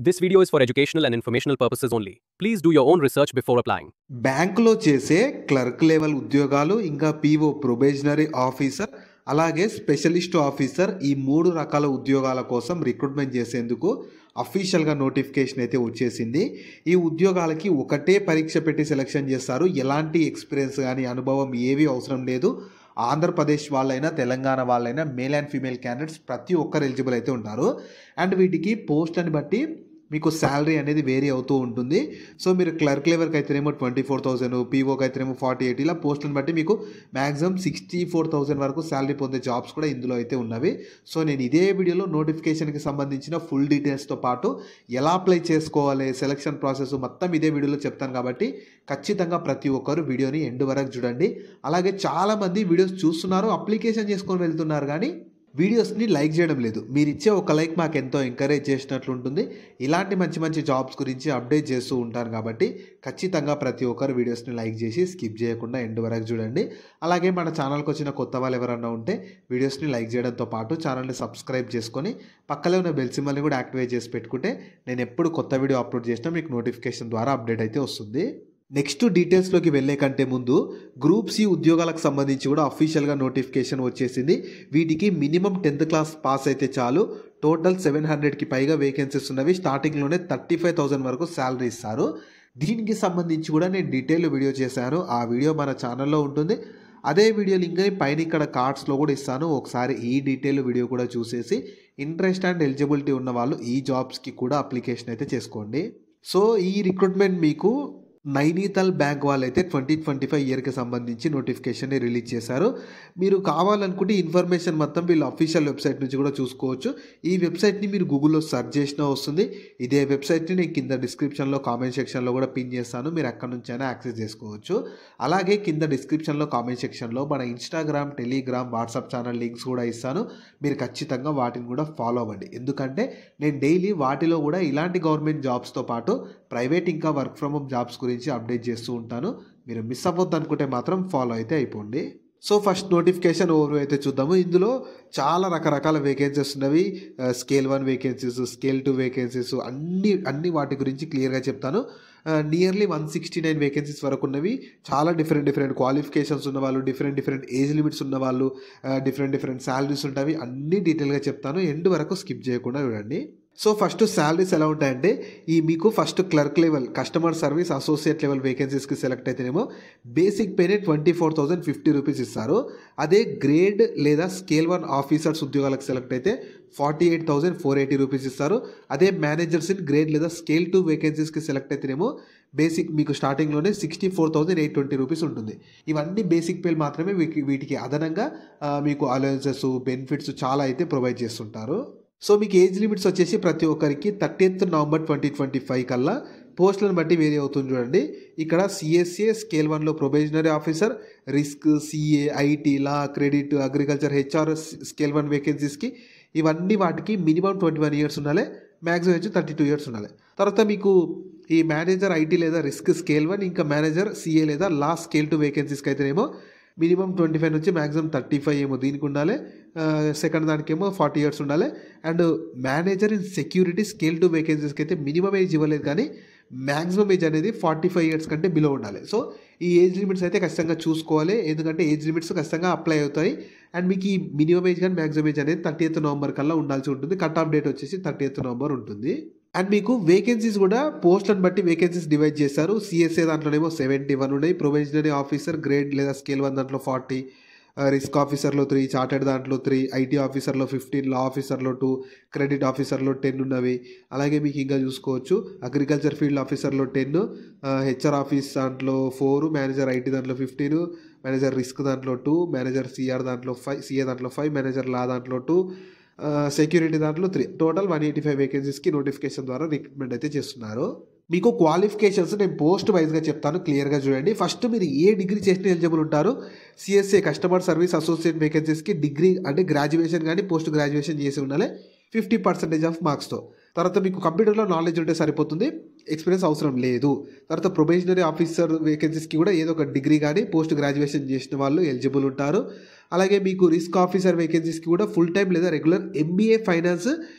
This video is for educational and informational purposes only. Please do your own research before applying. బ్యాంకులో చేసే clerk level ఉద్యోగాలు, ఇంకా PO probationary officer, అలాగే specialist officer, ఈ 3 రకాల ఉద్యోగాల కోసం రిక్రూట్మెంట్ చేసేందుకు అఫీషియల్గా నోటిఫికేషన్ అయితే వచ్చేసింది. ఈ ఉద్యోగాలకి ఒకటే పరీక్ష పెట్టి సెలెక్షన్ చేస్తారు. ఎలాంటి ఎక్స్పీరియన్స్ కానీ అనుభవం ఏవి అవసరం లేదు. ఆంధ్రప్రదేశ్ వాళ్ళైనా తెలంగాణ వాళ్ళైనా మేల్ అండ్ ఫీమేల్ క్యాండిడేట్స్ ప్రతి ఒక్కరు ఎలిజిబుల్ అయితే ఉంటారు. అండ్ వీటికి పోస్ట్ని బట్టి మీకు శాలరీ అనేది వేరీ అవుతూ ఉంటుంది. సో మీరు క్లర్క్ లెవెల్కి అయితేనేమో 24,000, పీఓకి అయితేనేమో 48, ఇలా పోస్టులను బట్టి మీకు మ్యాక్సిమం 64,000 వరకు శాలరీ పొందే జాబ్స్ కూడా ఇందులో అయితే ఉన్నవి. సో నేను ఇదే వీడియోలో నోటిఫికేషన్కి సంబంధించిన ఫుల్ డీటెయిల్స్తో పాటు ఎలా అప్లై చేసుకోవాలి, సెలక్షన్ ప్రాసెస్ మొత్తం ఇదే వీడియోలో చెప్తాను. కాబట్టి ఖచ్చితంగా ప్రతి ఒక్కరు వీడియోని ఎండ్ వరకు చూడండి. అలాగే చాలామంది వీడియోస్ చూస్తున్నారు, అప్లికేషన్ చేసుకొని వెళ్తున్నారు, కానీ వీడియోస్ని లైక్ చేయడం లేదు. మీరు ఇచ్చే ఒక లైక్ మాకు ఎంతో ఎంకరేజ్ చేసినట్లు ఉంటుంది. ఇలాంటి మంచి మంచి జాబ్స్ గురించి అప్డేట్ చేస్తూ ఉంటాను. కాబట్టి ఖచ్చితంగా ప్రతి ఒక్కరు వీడియోస్ని లైక్ చేసి స్కిప్ చేయకుండా ఎండ్ వరకు చూడండి. అలాగే మన ఛానల్కి వచ్చిన కొత్త వాళ్ళు ఎవరన్నా ఉంటే వీడియోస్ని లైక్ చేయడంతో పాటు ఛానల్ని సబ్స్క్రైబ్ చేసుకొని పక్కనే ఉన్న బెల్ సింబల్ని కూడా యాక్టివేట్ చేసి పెట్టుకుంటే నేను ఎప్పుడు కొత్త వీడియో అప్లోడ్ చేసినా మీకు నోటిఫికేషన్ ద్వారా అప్డేట్ అయితే వస్తుంది. నెక్స్ట్ డీటెయిల్స్లోకి వెళ్ళే కంటే ముందు గ్రూప్ సి ఉద్యోగాలకు సంబంధించి కూడా అఫీషియల్గా నోటిఫికేషన్ వచ్చేసింది. వీటికి మినిమం 10th క్లాస్ పాస్ అయితే చాలు. టోటల్ 700కి పైగా వేకెన్సీస్ ఉన్నవి. స్టార్టింగ్లోనే 35,000 వరకు శాలరీ ఇస్తారు. దీనికి సంబంధించి కూడా నేను డీటెయిల్ వీడియో చేశాను. ఆ వీడియో మన ఛానల్లో ఉంటుంది. అదే వీడియో లింక్ని పైన ఇక్కడ కార్డ్స్లో కూడా ఇస్తాను. ఒకసారి ఈ డీటెయిల్ వీడియో కూడా చూసేసి ఇంట్రెస్ట్ అండ్ ఎలిజిబిలిటీ ఉన్న వాళ్ళు ఈ జాబ్స్కి కూడా అప్లికేషన్ అయితే చేసుకోండి. సో ఈ రిక్రూట్మెంట్ మీకు నైనితాల్ బ్యాంక్ వాళ్ళైతే 2025 ఇయర్కి సంబంధించి నోటిఫికేషన్ని రిలీజ్ చేశారు. మీరు కావాలనుకుంటే ఇన్ఫర్మేషన్ మొత్తం వీళ్ళు అఫీషియల్ వెబ్సైట్ నుంచి కూడా చూసుకోవచ్చు. ఈ వెబ్సైట్ని మీరు గూగుల్లో సెర్చ్ చేసినా వస్తుంది. ఇదే వెబ్సైట్ని నేను కింద డిస్క్రిప్షన్లో కామెంట్ సెక్షన్లో కూడా పిన్ చేస్తాను. మీరు ఎక్కడి నుంచి అయినా యాక్సెస్ చేసుకోవచ్చు. అలాగే కింద డిస్క్రిప్షన్లో కామెంట్ సెక్షన్లో మన Instagram, Telegram, WhatsApp channel links కూడా ఇస్తాను. మీరు ఖచ్చితంగా వాటిని కూడా ఫాలో అవ్వండి. ఎందుకంటే నేను డైలీ వాటిలో కూడా ఇలాంటి గవర్నమెంట్ జాబ్స్తో పాటు ప్రైవేట్ ఇంకా వర్క్ ఫ్రమ్ హోమ్ జాబ్స్ గురించి అప్డేట్ చేస్తూ ఉంటాను. మీరు మిస్ అవ్వద్దు అనుకుంటే మాత్రం ఫాలో అయితే అయిపోండి. సో ఫస్ట్ నోటిఫికేషన్ ఓవర్ అయితే చూద్దాము. ఇందులో చాలా రకరకాల వేకెన్సీస్ ఉన్నవి. స్కేల్ 1 వేకెన్సీస్, స్కేల్ 2 వేకెన్సీస్, అన్ని వాటి గురించి క్లియర్గా చెప్తాను. నియర్లీ 169 వేకెన్సీస్ వరకు ఉన్నవి. చాలా డిఫరెంట్ క్వాలిఫికేషన్స్ ఉన్న వాళ్ళు, డిఫరెంట్ ఏజ్ లిమిట్స్ ఉన్న వాళ్ళు, డిఫరెంట్ శాలరీస్ ఉంటాయి. అన్ని డీటెయిల్గా చెప్తాను. ఎండ్ వరకు స్కిప్ చేయకుండా చూడండి. సో ఫస్ట్ శాలరీస్ ఎలా ఉంటాయంటే, ఈ మీకు first clerk level, customer service associate level వేకెన్సీస్కి సెలెక్ట్ అయితేనేమో బేసిక్ పేనే 24,050 రూపీస్ ఇస్తారు. అదే గ్రేడ్ లేదా స్కేల్ 1 ఆఫీసర్స్ ఉద్యోగాలకు సెలెక్ట్ అయితే 48,480 రూపీస్ ఇస్తారు. అదే మేనేజర్స్ ఇన్ గ్రేడ్ లేదా స్కేల్ 2 వేకెన్సీస్కి సెలెక్ట్ అయితేనేమో బేసిక్ మీకు స్టార్టింగ్లోనే 64,820 రూపీస్ ఉంటుంది. ఇవన్నీ బేసిక్ పేలు మాత్రమే. వీటికి అదనంగా మీకు అలవెన్సెస్, బెనిఫిట్స్ చాలా అయితే ప్రొవైడ్ చేస్తుంటారు. సో మీకు ఏజ్ లిమిట్స్ వచ్చేసి ప్రతి ఒక్కరికి 30th నవంబర్ 2025 కల్లా పోస్టులను బట్టి వేరీ అవుతుంది. చూడండి ఇక్కడ సిఎస్ఏ స్కేల్ 1లో probationary officer, risk, CA, IT, law, credit, agriculture, HR scale 1 వేకెన్సీస్కి ఇవన్నీ వాటికి మినిమం 21 ఇయర్స్ ఉండాలి. మ్యాక్సిమం వచ్చి 32 ఇయర్స్ ఉండాలి. తర్వాత మీకు ఈ మేనేజర్ ఐటీ లేదా రిస్క్ స్కేల్ 1, ఇంకా మేనేజర్ సిఏ లేదా లా స్కేల్ 2 వేకెన్సీస్కి అయితేనేమో మినిమం 25 నుంచి మ్యాక్సిమం 35 ఏమో దీనికి ఉండాలి. సెకండ్ దానికేమో 40 ఇయర్స్ ఉండాలి. And manager in security scale 2 వేకెన్సీస్కి అయితే మినిమం ఏజ్ ఇవ్వలేదు, కానీ మ్యాక్సిమం ఏజ్ అనేది 45 ఇయర్స్ కంటే బిలో ఉండాలి. సో ఈ ఏజ్ లిమిట్స్ అయితే ఖచ్చితంగా చూసుకోవాలి. ఎందుకంటే ఏజ్ లిమిట్స్ ఖచ్చితంగా అప్లై అవుతాయి. అండ్ మీకు ఈ మినిమం ఏజ్ కానీ మ్యాక్సిమం ఏజ్ అనేది 30th నవంబర్ కల్లా ఉండాల్సి ఉంటుంది. కట్ ఆఫ్ డేట్ వచ్చేసి 30th నవంబర్ ఉంటుంది. అండ్ మీకు వేకెన్సీస్ కూడా పోస్టులను బట్టి వేకెన్సీస్ డివైడ్ చేస్తారు. సిఎస్ఏ దాంట్లోనేమో 71 ఉన్నాయి. ప్రొబేషనరీ ఆఫీసర్ గ్రేడ్ లేదా స్కేల్ 1 దాంట్లో 40, రిస్క్ ఆఫీసర్లో 3, చార్టెడ్ దాంట్లో 3, ఐటీ ఆఫీసర్లో 15, లా ఆఫీసర్లో 2, క్రెడిట్ ఆఫీసర్లో 10 ఉన్నవి. అలాగే మీకు ఇంకా చూసుకోవచ్చు అగ్రికల్చర్ ఫీల్డ్ ఆఫీసర్లో 10, హెచ్ఆర్ ఆఫీస్ దాంట్లో 4, మేనేజర్ ఐటీ దాంట్లో 15, మేనేజర్ రిస్క్ దాంట్లో 2, మేనేజర్ సిఆర్ దాంట్లో 5, సిఏ దాంట్లో 5, మేనేజర్ లా దాంట్లో 2, సెక్యూరిటీ దాంట్లో 3. టోటల్ 185 వేకెన్సీస్కి నోటిఫికేషన్ ద్వారా రిక్రూట్మెంట్ అయితే చేస్తున్నారు. మీకు క్వాలిఫికేషన్స్ నేను పోస్ట్ వైజ్గా చెప్తాను, క్లియర్గా చూడండి. ఫస్ట్ మీరు ఏ డిగ్రీ చేసిన ఎలిజిబుల్ ఉంటారు. సిఎస్ఏ కస్టమర్ సర్వీస్ అసోసియేట్ వేకెన్సీస్కి డిగ్రీ అంటే గ్రాడ్యుయేషన్ కానీ పోస్ట్ గ్రాడ్యుయేషన్ చేసి ఉండాలి 50% ఆఫ్ మార్క్స్తో. తర్వాత మీకు కంప్యూటర్లో నాలెడ్జ్ ఉంటే సరిపోతుంది, ఎక్స్పీరియన్స్ అవసరం లేదు. తర్వాత ప్రొబేషనరీ ఆఫీసర్ వేకెన్సీస్కి కూడా ఏదో ఒక డిగ్రీ కానీ పోస్ట్ గ్రాడ్యుయేషన్ చేసిన వాళ్ళు ఎలిజిబుల్ ఉంటారు. అలాగే మీకు రిస్క్ ఆఫీసర్ వేకెన్సీస్కి కూడా ఫుల్ టైం లేదా రెగ్యులర్ ఎంబీఏ ఫైనాన్స్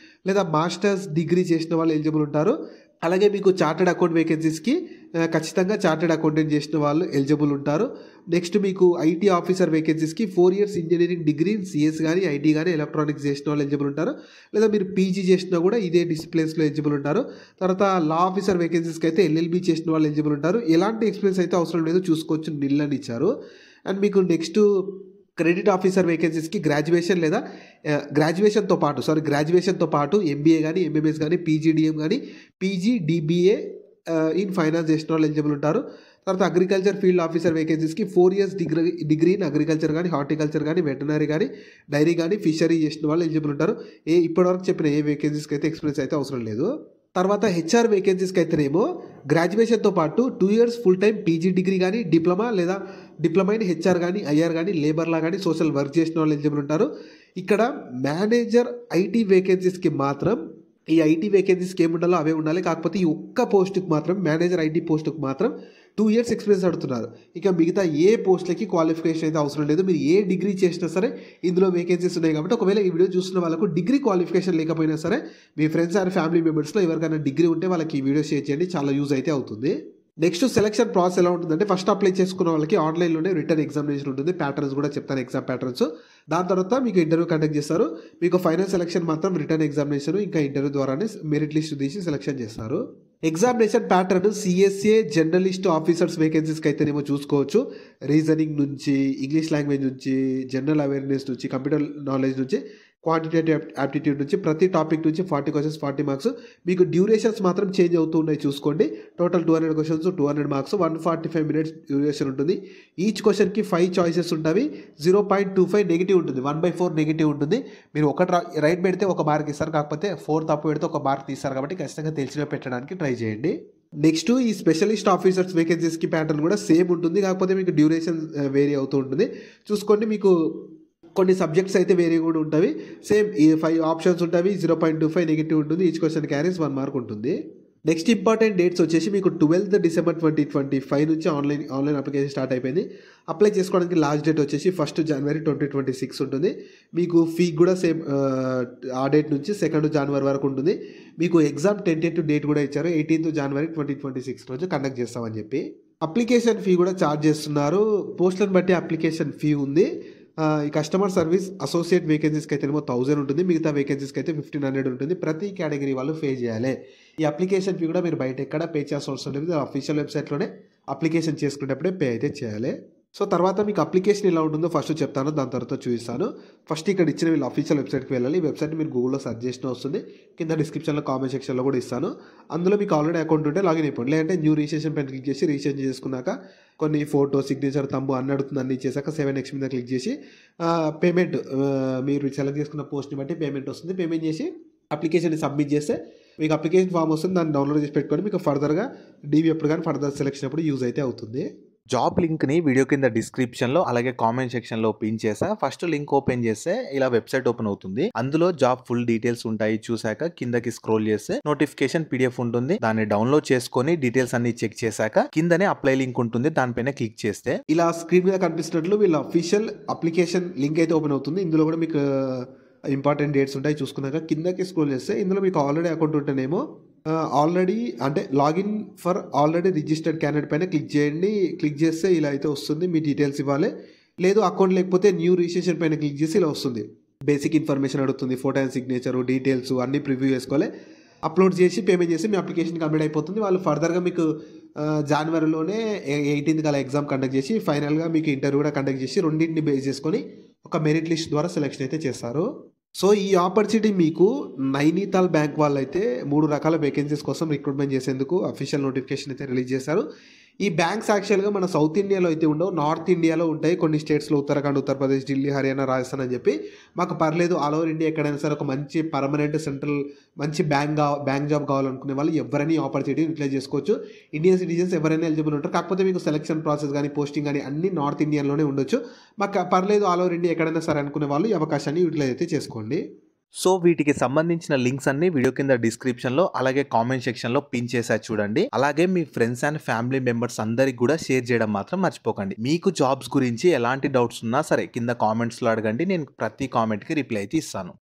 లేదా మాస్టర్స్ డిగ్రీ చేసిన వాళ్ళు ఎలిజిబుల్ ఉంటారు. అలాగే మీకు చార్టెడ్ అకౌంట్ వేకెన్సీస్కి ఖచ్చితంగా చార్టెడ్ అకౌంటెంట్ చేసిన వాళ్ళు ఎలిజిబుల్ ఉంటారు. నెక్స్ట్ మీకు ఐటీ ఆఫీసర్ వేకెన్సీస్కి 4 years ఇంజనీరింగ్ డిగ్రీ సిఎస్ కానీ ఐటీ కానీ ఎలక్ట్రానిక్స్ చేసిన వాళ్ళు ఎలిజిబుల్ ఉంటారు. లేదా మీరు పీజీ చేసినా కూడా ఇదే డిసిప్లిన్స్లో ఎలిజిబుల్ ఉంటారు. తర్వాత లా ఆఫీసర్ వేకెన్సీస్కి అయితే ఎల్ఎల్బీ చేసిన వాళ్ళు ఎలిజిబుల్ ఉంటారు. ఎలాంటి ఎక్స్పీరియన్స్ అయితే అవసరం లేదు, చూసుకోవచ్చు, నిల్ అని ఇచ్చారు. అండ్ మీకు నెక్స్ట్ క్రెడిట్ ఆఫీసర్ వేకెన్సీస్కి గ్రాడ్యుయేషన్తో పాటు ఎంబీఏ కానీ ఎంఎంఎస్ కానీ పీజీడిఎం కానీ పీజీడిబిఏ ఇన్ ఫైనాన్స్ చేసిన వాళ్ళు ఎలిజిబుల్ ఉంటారు. తర్వాత అగ్రికల్చర్ ఫీల్డ్ ఆఫీసర్ వేకెన్సీస్కి 4 years డిగ్రీ ఇన్ అగ్రికల్చర్ కానీ హార్టికల్చర్ కానీ వెటనరీ కానీ డైరీ కానీ ఫిషరీ చేసిన వాళ్ళు ఎలిజిబుల్ ఉంటారు. ఇప్పటివరకు చెప్పిన ఏ వేకెన్సీస్కి అయితే ఎక్స్పీరియన్స్ అయితే అవసరం లేదు. తర్వాత హెచ్ఆర్ వేకెన్సీస్కి అయితేనేమో గ్రాడ్యుయేషన్తో పాటు 2 years full time PG degree కానీ డిప్లొమా ఇన్ హెచ్ఆర్ కానీ ఐఆర్ కానీ లేబర్లా కానీ సోషల్ వర్క్ చేసిన వాళ్ళు ఎలిజిబుల్ ఉంటారు. ఇక్కడ మేనేజర్ ఐటీ వేకెన్సీస్కి మాత్రం ఈ ఐటీ వేకెన్సీస్కి ఏమి ఉండాలో అవే ఉండాలి. కాకపోతే ఈ ఒక్క పోస్టుకి మాత్రం మేనేజర్ ఐటీ పోస్టుకి మాత్రం 2 years ఎక్స్పీరియన్స్ అడుగుతున్నారు. ఇక మిగతా ఏ పోస్టులకి క్వాలిఫికేషన్ అయితే అవసరం లేదు. మీరు ఏ డిగ్రీ చేసినా సరే ఇందులో వేకెన్సీస్ ఉన్నాయి కాబట్టి ఒకవేళ ఈ వీడియో చూస్తున్న వాళ్ళకు డిగ్రీ క్వాలిఫికేషన్ లేకపోయినా సరే మీ ఫ్రెండ్స్ అండ్ ఫ్యామిలీ మెంబర్స్లో ఎవరికైనా డిగ్రీ ఉంటే వాళ్ళకి ఈ వీడియో షేర్ చేయండి, చాలా యూజ్ అయితే అవుతుంది. నెక్స్ట్ సెలక్షన్ ప్రాసెస్ ఎలా ఉంటుందంటే ఫస్ట్ అప్లై చేసుకున్న వాళ్ళకి ఆన్లైన్లోనే రిటర్న్ ఎగ్జామినేషన్ ఉంటుంది. ప్యాటర్న్స్ కూడా చెప్తాను, ఎగ్జామ్ ప్యాటర్న్స్. దాని తర్వాత మీకు ఇంటర్వ్యూ కండక్ట్ చేస్తారు. మీకు ఫైనల్ సెలక్షన్ మాత్రం రిటర్న్ ఎగ్జామినేషన్ ఇంకా ఇంటర్వ్యూ ద్వారానే మెరిట్ లిస్ట్ తీసి సెలక్షన్ చేస్తారు. Examination pattern CSA generalist officers వేకెన్సీస్కి అయితేనేమో చూసుకోవచ్చు. రీజనింగ్ నుంచి, ఇంగ్లీష్ లాంగ్వేజ్ నుంచి, జనరల్ అవేర్నెస్ నుంచి, కంప్యూటర్ నాలెడ్జ్ నుంచి, క్వాంటిటేటివ్ యాప్టిట్యూడ్ నుంచి, ప్రతి టాపిక్ నుంచి 40 questions 40 marks. మీకు డ్యూరేషన్స్ మాత్రం చేంజ్ అవుతూ ఉన్నాయి చూసుకోండి. Total 200 questions 200 marks 145 minutes duration ఉంటుంది. ఈచ్ క్వశ్చన్కి 5 choices ఉంటాయి. 0.25 నెగిటివ్ ఉంటుంది, 1/4 నెగిటివ్ ఉంటుంది. మీరు ఒకటి రైట్ పెడితే 1 mark ఇస్తారు, కాకపోతే 4 తప్పు పెడితే 1 mark తీస్తారు. కాబట్టి ఖచ్చితంగా తెలిసిన పెట్టడానికి ట్రై చేయండి. నెక్స్ట్ ఈ స్పెషలిస్ట్ ఆఫీసర్స్ వేకెన్సీస్కి ప్యాటర్న్ కూడా సేమ్ ఉంటుంది, కాకపోతే మీకు డ్యూరేషన్ వేరీ అవుతూ ఉంటుంది. చూసుకోండి, మీకు కొన్ని సబ్జెక్ట్స్ అయితే వేరే కూడా ఉంటాయి. సేమ్ ఈ 5 ఆప్షన్స్ ఉంటాయి. 0.25 నెగిటివ్ ఉంటుంది. ఈచ్ క్వశ్చన్ క్యారీస్ 1 mark ఉంటుంది. నెక్స్ట్ ఇంపార్టెంట్ డేట్స్ వచ్చేసి మీకు 12th December 2025 నుంచి ఆన్లైన్ అప్లికేషన్ స్టార్ట్ అయిపోయింది. అప్లై చేసుకోవడానికి లాస్ట్ డేట్ వచ్చేసి 1st January 2026 ఉంటుంది. మీకు ఫీ కూడా సేమ్ ఆ డేట్ నుంచి 2nd January వరకు ఉంటుంది. మీకు ఎగ్జామ్ టెంటేటివ్ డేట్ కూడా ఇచ్చారు, 18th January 2026 రోజు కండక్ట్ చేస్తామని చెప్పి. అప్లికేషన్ ఫీ కూడా ఛార్జ్ చేస్తున్నారు. పోస్టులను బట్టి అప్లికేషన్ ఫీ ఉంది. ఈ కస్టమర్ సర్వీస్ అసోసియేట్ వేకెన్సీస్కి అయితే 1000 ఉంటుంది, మిగతా వేకెన్సీస్కి అయితే 1500 ఉంటుంది. ప్రతి కేటగిరీ వాళ్ళు పే చేయాలి. ఈ అప్లికేషన్ ఫీ కూడా మీరు బయట ఎక్కడ పే చేయాల్సిన అవసరం లేదు. అఫీషియల్ వెబ్సైట్లోనే అప్లికేషన్ చేసుకునేటప్పుడే పే అయితే చేయాలి. సో తర్వాత మీకు అప్లికేషన్ ఎలా ఉంటుందో ఫస్ట్ చెప్తాను, దాని తర్వాత చూపిస్తాను. ఫస్ట్ ఇక్కడ ఇచ్చిన వీళ్ళ అఫీషియల్ వెబ్సైట్కి వెళ్ళాలి. ఈ వెబ్సైట్ మీరు గూగుల్లో సెర్చ్ చేసిన వస్తుంది. కింద డిస్క్రిప్షన్లో కామెంట్ సెక్షన్లో కూడా ఇస్తాను. అందులో మీకు ఆల్రెడీ అకౌంట్ ఉంటే లాగిన్ అయిపోండి. లేదంటే న్యూ రిజిస్ట్రేషన్ పైన క్లిక్ చేసి రిజిస్ట్రేషన్ చేసుకున్నాక కొన్ని ఫోటో, సిగ్నేచర్, తంబు అన్ని అడుగుతుంది. అన్ని చేశాక 7x మీద క్లిక్ చేసి పేమెంట్, మీరు సెలెక్ట్ చేసుకున్న పోస్ట్ని బట్టి పేమెంట్ వస్తుంది. పేమెంట్ చేసి అప్లికేషన్ సబ్మిట్ చేస్తే మీకు అప్లికేషన్ ఫామ్ వస్తుంది. దాన్ని డౌన్లోడ్ చేసి పెట్టుకొని మీకు ఫర్దర్గా డీవీ అప్పుడు కానీ ఫర్దర్ సెలెక్షన్ అప్పుడు యూజ్ అయితే అవుతుంది. జాబ్ లింక్ని వీడియో కింద డిస్క్రిప్షన్లో అలాగే కామెంట్ సెక్షన్లో పిన్ చేసా. ఫస్ట్ లింక్ ఓపెన్ చేస్తే ఇలా వెబ్సైట్ ఓపెన్ అవుతుంది. అందులో జాబ్ ఫుల్ డీటెయిల్స్ ఉంటాయి. చూసాక కిందకి స్క్రోల్ చేస్తే నోటిఫికేషన్ PDF ఉంటుంది. దాన్ని డౌన్లోడ్ చేసుకొని డీటెయిల్స్ అన్ని చెక్ చేశాక కిందనే అప్లై లింక్ ఉంటుంది, దానిపైన క్లిక్ చేస్తే ఇలా స్క్రీన్ మీద కనిపిస్తున్నట్లు వీళ్ళ అఫీషియల్ అప్లికేషన్ లింక్ అయితే ఓపెన్ అవుతుంది. ఇందులో కూడా మీకు ఇంపార్టెంట్ డేట్స్ ఉంటాయి. చూసుకున్నాక కిందకి స్క్రోల్ చేస్తే ఇందులో మీకు ఆల్రెడీ అకౌంట్ ఉంటేనేమో ఆల్రెడీ అంటే login for already registered candidate పైన క్లిక్ చేయండి. క్లిక్ చేస్తే ఇలా అయితే వస్తుంది. మీ డీటెయిల్స్ ఇవ్వాలి. లేదు అకౌంట్ లేకపోతే న్యూ రిజిస్ట్రేషన్ పైన క్లిక్ చేసి ఇలా వస్తుంది. బేసిక్ ఇన్ఫర్మేషన్ అడుగుతుంది, ఫోటో అండ్ సిగ్నేచర్, డీటెయిల్స్ అన్ని ప్రివ్యూ చేసుకోవాలి. అప్లోడ్ చేసి పేమెంట్ చేసి మీ అప్లికేషన్ కంప్లీట్ అయిపోతుంది. వాళ్ళు ఫర్దర్గా మీకు జనవరిలోనే 18th అలా ఎగ్జామ్ కండక్ట్ చేసి ఫైనల్గా మీకు ఇంటర్వ్యూ కూడా కండక్ట్ చేసి రెండింటిని బేస్ చేసుకొని ఒక మెరిట్ లిస్ట్ ద్వారా సెలెక్షన్ అయితే చేస్తారు. సో ఈ ఆపర్చునిటీ మీకు నైనితాల్ బ్యాంక్ వాళ్ళు అయితే 3 రకాల వేకెన్సీస్ కోసం రిక్రూట్మెంట్ చేసేందుకు అఫీషియల్ నోటిఫికేషన్ అయితే రిలీజ్ చేశారు. ఈ బ్యాంక్స్ యాక్చువల్గా మన సౌత్ ఇండియాలో అయితే ఉండవు, నార్త్ ఇండియాలో ఉంటాయి. కొన్ని స్టేట్స్లో ఉత్తరాఖండ్, ఉత్తరప్రదేశ్, ఢిల్లీ, హర్యానా, రాజస్థాన్ అని చెప్పి మాకు పర్లేదు ఆల్ ఓవర్ ఇండియా ఎక్కడైనా సరే ఒక మంచి పర్మనెంట్ సెంట్రల్ మంచి బ్యాంక్ జాబ్ కావాలనుకునే వాళ్ళు ఎవరైనా ఆపర్చునిటీ యూటిలైజ్ చేసుకోవచ్చు. ఇండియన్ సిటిజన్స్ ఎవరైనా ఎలిజిబుల్ ఉంటారు. కాకపోతే మీకు సెలక్షన్ ప్రాసెస్ కానీ పోస్టింగ్ కానీ అన్ని నార్త్ ఇండియాలోనే ఉండొచ్చు. మాకు పర్లేదు ఆల్ ఓవర్ ఇండియా ఎక్కడైనా సరే అనుకునే వాళ్ళు ఈ అవకాశాన్ని యూటిలైజ్ అయితే చేసుకోండి. సో వీటికి సంబంధించిన లింక్స్ అన్ని వీడియో కింద డిస్క్రిప్షన్లో అలాగే కామెంట్ సెక్షన్లో పిన్ చేసా చూడండి. అలాగే మీ ఫ్రెండ్స్ అండ్ ఫ్యామిలీ మెంబర్స్ అందరికి కూడా షేర్ చేయడం మాత్రం మర్చిపోకండి. మీకు జాబ్స్ గురించి ఎలాంటి డౌట్స్ ఉన్నా సరే కింద కామెంట్స్లో అడగండి, నేను ప్రతి కామెంట్కి రిప్లై అయితే ఇస్తాను.